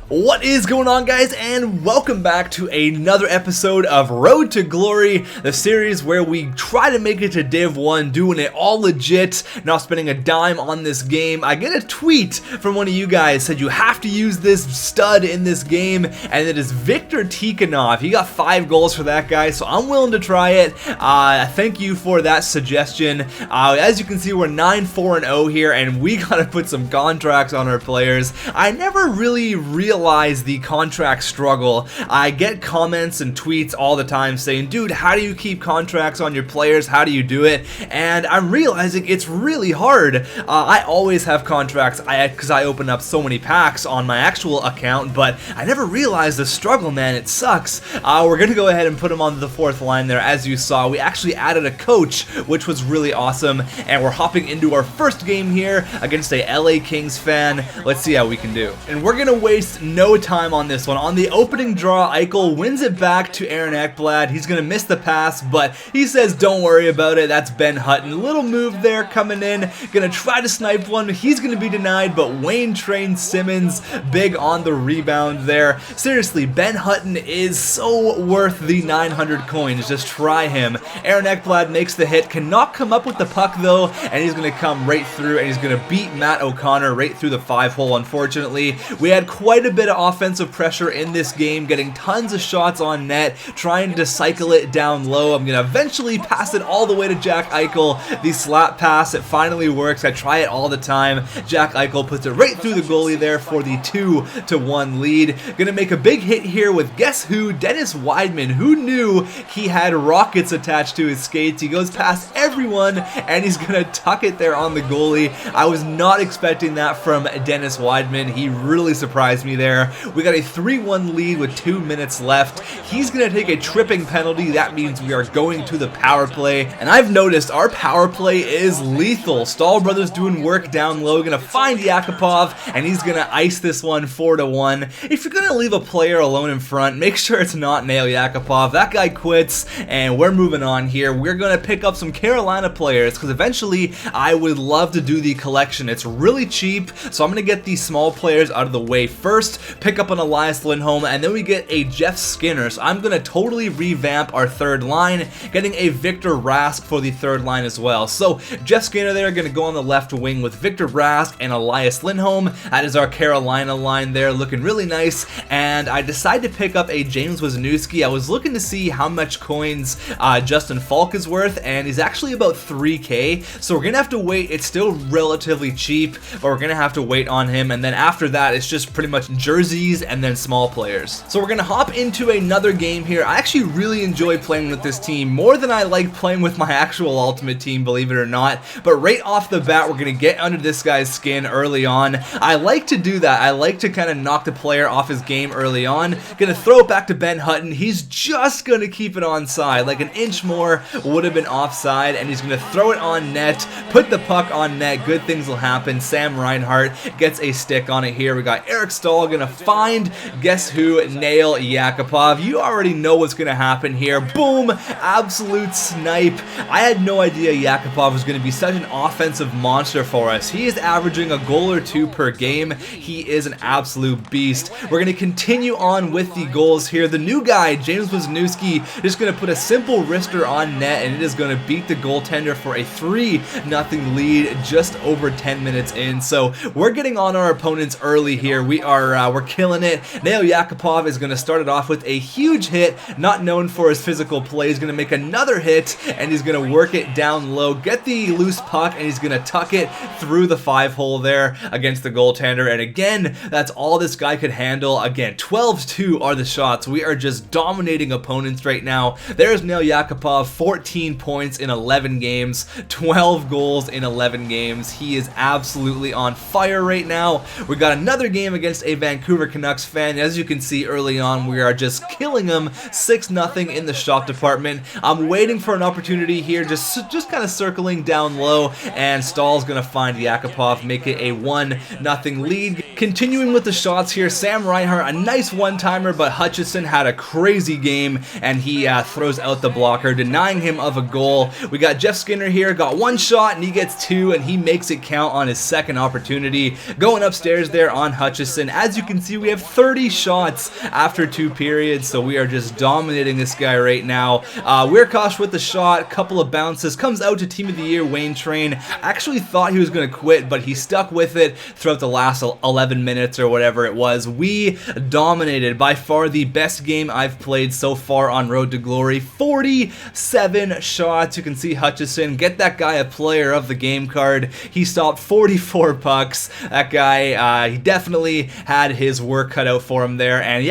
What is going on, guys, and welcome back to another episode of Road to Glory, the series where we try to make it to Div 1, doing it all legit, not spending a dime on this game. I get a tweet from one of you guys, said you have to use this stud in this game, and it is Viktor Tikhonov. He got 5 goals for that guy, so I'm willing to try it. Thank you for that suggestion. As you can see, we're 9-4-0 here, and we gotta put some contracts on our players. I never really realized the contract struggle. I get comments and tweets all the time saying, dude, how do you keep contracts on your players? How do you do it? And I'm realizing it's really hard. I always have contracts because I open up so many packs on my actual account, but I never realized the struggle, man. It sucks. We're gonna go ahead and put him on the 4th line there. As you saw, we actually added a coach, which was really awesome, and we're hopping into our first game here against a LA Kings fan. Let's see how we can do. And we're gonna waste no time on this one. On the opening draw, Eichel wins it back to Aaron Ekblad. He's gonna miss the pass, but he says don't worry about it. That's Ben Hutton. Little move there coming in. Gonna try to snipe one. He's gonna be denied, but Wayne Train Simmons big on the rebound there. Seriously, Ben Hutton is so worth the 900 coins. Just try him. Aaron Ekblad makes the hit. Cannot come up with the puck though, and he's gonna come right through, and he's gonna beat Matt O'Connor right through the 5-hole. Unfortunately, we had quite a bit of offensive pressure in this game, getting tons of shots on net, trying to cycle it down low. I'm gonna eventually pass it all the way to Jack Eichel. The slap pass, it finally works. I try it all the time. Jack Eichel puts it right through the goalie there for the 2-1 lead. Gonna make a big hit here with, guess who? Dennis Wideman. Who knew he had rockets attached to his skates? He goes past everyone, and he's gonna tuck it there on the goalie. I was not expecting that from Dennis Wideman. He really surprised me there. We got a 3-1 lead with 2 minutes left. He's going to take a tripping penalty. That means we are going to the power play. And I've noticed our power play is lethal. Stahl Brothers doing work down low. Going to find Yakupov, and he's going to ice this one 4-1. If you're going to leave a player alone in front, make sure it's not Nail Yakupov. That guy quits, and we're moving on here. We're going to pick up some Carolina players because eventually I would love to do the collection. It's really cheap, so I'm going to get these small players out of the way first. Pick up an Elias Lindholm, and then we get a Jeff Skinner. So I'm going to totally revamp our 3rd line, getting a Victor Rask for the 3rd line as well. So Jeff Skinner there, going to go on the left wing with Victor Rask and Elias Lindholm. That is our Carolina line there, looking really nice. And I decided to pick up a James Wisniewski. I was looking to see how much coins Justin Falk is worth, and he's actually about 3K. So we're going to have to wait. It's still relatively cheap, but we're going to have to wait on him. And then after that, it's just pretty much jerseys and then small players. So we're gonna hop into another game here. I actually really enjoy playing with this team more than I like playing with my actual ultimate team, believe it or not. But right off the bat, we're gonna get under this guy's skin early on. I like to do that. I like to kind of knock the player off his game early on. Gonna throw it back to Ben Hutton. He's just gonna keep it onside. Like an inch more would have been offside, and he's gonna throw it on net, put the puck on net. Good things will happen. Sam Reinhart gets a stick on it here. We got Eric Stahl gonna find, guess who? Nail Yakupov. You already know what's gonna happen here. Boom! Absolute snipe. I had no idea Yakupov was gonna be such an offensive monster for us. He is averaging a goal or 2 per game. He is an absolute beast. We're gonna continue on with the goals here. The new guy, James Wisniewski, just gonna put a simple wrister on net, and it is gonna beat the goaltender for a 3-0 lead just over 10 minutes in. So we're getting on our opponents early here. We're killing it. Nail Yakupov is going to start it off with a huge hit, not known for his physical play. He's going to make another hit, and he's going to work it down low, get the loose puck, and he's going to tuck it through the 5-hole there against the goaltender. And again, that's all this guy could handle. Again, 12-2 are the shots. We are just dominating opponents right now. There's Nail Yakupov, 14 points in 11 games, 12 goals in 11 games. He is absolutely on fire right now. We got another game against a Vancouver Canucks fan. As you can see early on, we are just killing them 6-0 in the shot department. I'm waiting for an opportunity here, just kind of circling down low, and Stahl's gonna find Yakupov, make it a 1-0 lead. continuing with the shots here, Sam Reinhart, a nice one-timer, but Hutchison had a crazy game, and he throws out the blocker, denying him of a goal. We got Jeff Skinner here, got one shot, and he gets two, and he makes it count on his second opportunity. Going upstairs there on Hutchison. As you can see, we have 30 shots after 2 periods, so we are just dominating this guy right now. Weirkosh with the shot, couple of bounces, comes out to Team of the Year Wayne Train. Actually thought he was going to quit, but he stuck with it throughout the last 11 minutes or whatever it was. We dominated. By far the best game I've played so far on Road to Glory. 47 shots. You can see Hutchison get that guy a player of the game card. He stopped 44 pucks. That guy, he definitely had his work cut out for him there, and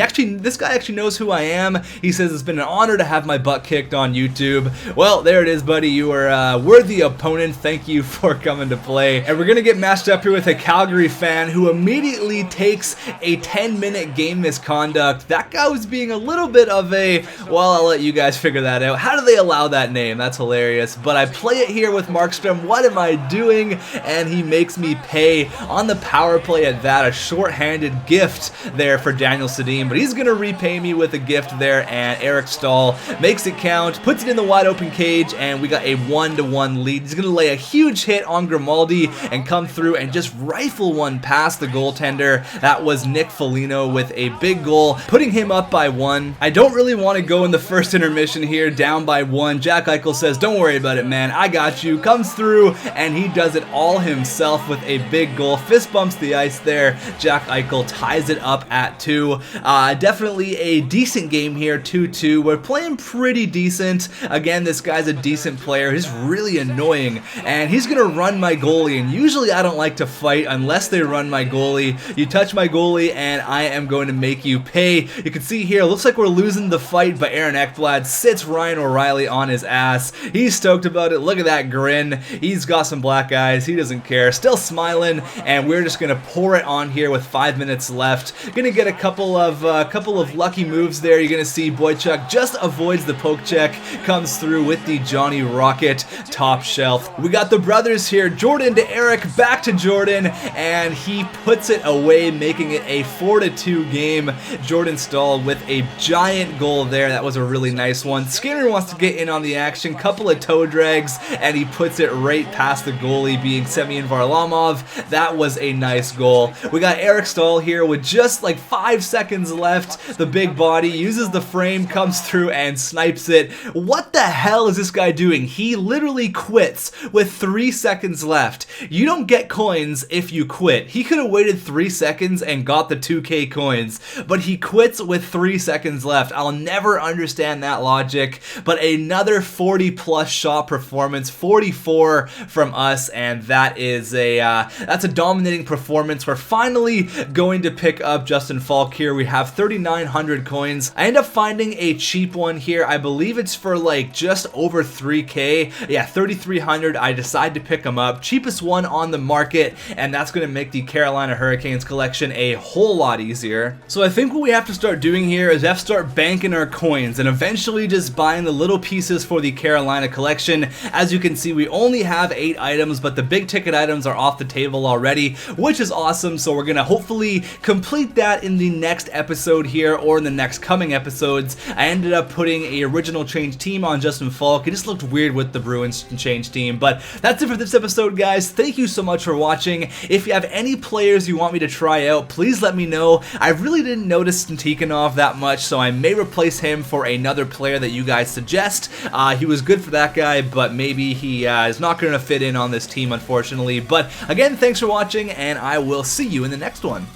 this guy actually knows who I am. He says it's been an honor to have my butt kicked on YouTube. Well, there it is, buddy. You are a worthy opponent. Thank you for coming to play. And we're gonna get matched up here with a Calgary fan who immediately takes a 10-minute game misconduct. That guy was being a little bit of a, well, I'll let you guys figure that out. How do they allow that name? That's hilarious. But I play it here with Markstrom. What am I doing? And he makes me pay on the power play at that. A short-handed gift there for Daniel Sedin, but he's gonna repay me with a gift there, and Eric Stahl makes it count, puts it in the wide open cage, and we got a 1-1 lead. He's gonna lay a huge hit on Grimaldi and come through and just rifle one past the goaltender. That was Nick Foligno with a big goal, putting him up by 1. I don't really want to go in the first intermission here, down by 1. Jack Eichel says, don't worry about it, man, I got you. Comes through, and he does it all himself with a big goal. Fist bumps the ice there. Jack Eichel ties it up at 2. Definitely a decent game here, 2-2. We're playing pretty decent. Again, this guy's a decent player. He's really annoying, and he's gonna run my goalie, and usually I don't like to fight unless they run my goalie. You touch my goalie, and I am going to make you pay. You can see here, looks like we're losing the fight, but Aaron Ekblad sits Ryan O'Reilly on his ass. He's stoked about it. Look at that grin. He's got some black eyes. He doesn't care. Still smiling, and we're just gonna pour it on here with 5 minutes left. Gonna get a couple of lucky moves there. You're gonna see Boychuk just avoids the poke check, comes through with the Johnny Rocket top shelf. We got the brothers here, Jordan to Eric, back to Jordan, and he puts it away, making it a 4-2 game. Jordan Stahl with a giant goal there. That was a really nice one. Skinner wants to get in on the action, couple of toe drags, and he puts it right past the goalie, being Semyon Varlamov. That was a nice goal. We got Eric Stahl here with just like 5 seconds left. The big body uses the frame, comes through and snipes it. What the hell is this guy doing? He literally quits with 3 seconds left. You don't get coins if you quit. He could have waited 3 seconds and got the 2K coins, but he quits with 3 seconds left. I'll never understand that logic, but another 40+ shot performance, 44 from us, and that is that's a dominating performance. We're finally going to pick up Justin Falk here. We have 3,900 coins. I end up finding a cheap one here. I believe it's for like just over 3K. Yeah, 3,300. I decide to pick him up. Cheapest one on the market, and that's going to make the Carolina Hurricanes collection a whole lot easier. So I think what we have to start doing here is start banking our coins and eventually just buying the little pieces for the Carolina collection. As you can see, we only have 8 items, but the big ticket items are off the table already, which is awesome. So we're going to hopefully complete that in the next episode here, or in the next coming episodes. I ended up putting a original change team on Justin Falk. It just looked weird with the Bruins change team, but that's it for this episode, guys. Thank you so much for watching. If you have any players you want me to try out, please let me know. I really didn't notice Tikhonov that much, so I may replace him for another player that you guys suggest. He was good for that guy, but maybe he is not going to fit in on this team, unfortunately. But again, thanks for watching, and I will see you in the next one.